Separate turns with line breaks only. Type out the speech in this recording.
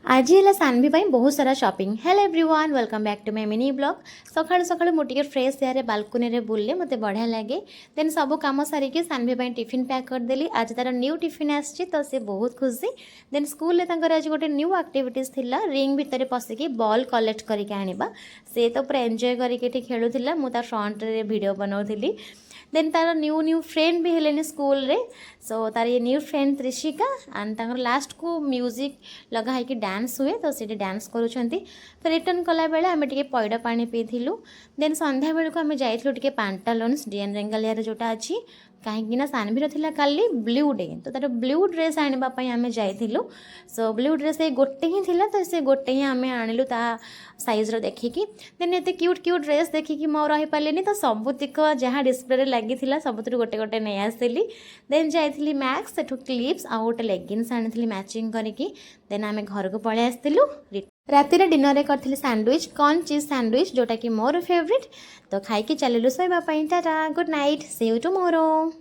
आज है सानवी बहुत सारा shopping. Hello everyone, welcome back to my mini blog. सकाळु सकाळु मु टिके फ्रेश एयर बालकनी रे बुलले मते बढ़िया लगे। देन सब काम सारिके सानवी टिफिन पैक कर देली। आज तार न्यू टिफिन आसी तो से बहुत खुशी। देन स्कूल रे आज गोटे न्यू एक्टिविटीज थिला, रिंग भितर पसिकी बॉल कलेक्ट करके आनिबा। से तो पूरा एंजॉय करके खेलुथिला, मु तार फ्रंट रे वीडियो बनाउथिली। देन तार न्यू न्यू फ्रेंड भी हेलेनी स्कूल रे। सो तार ये न्यू फ्रेंड त्रिशिका एंड तांकर लास्ट को म्यूजिक लगा है कि डांस हुए तो सीटे डांस करूछंती। फिर रिटर्न कला बेले आमे टिके पैड पानी पीथिलु। देन संध्या बेल को आमे जाइथिलु टिके पांटालोन्स डीएन रेंगलिया रे जोटा अछि, कहीं सानवी थिला काली ब्लू डे तो तार ब्लू ड्रेस आने आमे जाइथिलु। सो ब्लू ड्रेस गोटे ही थिला तो से गोटे ही आमे आनिलु ता साइज रो देखिकी। देन एते क्यूट क्यूट ड्रेस देखिकी मो रही पालेनी तो सबुतिक जहाँ डिस्प्ले रे लगी थिला सबुतिर गोटे गोटे नहीं आसली। देन जाइथिली मैक्स सेठु क्लिप्स आ गोटे लेगिंग्स आनिथिली मैचिंग करिकी। देन आमे घर को पळे आस्तिलु। राति रे डिनर रे करथिली सैंडविच, कॉर्न चीज सैंडविच जोटा कि मोर फेवरेट। तो खाई के चलिलु सोइबा पई। Tata, good night, see you tomorrow.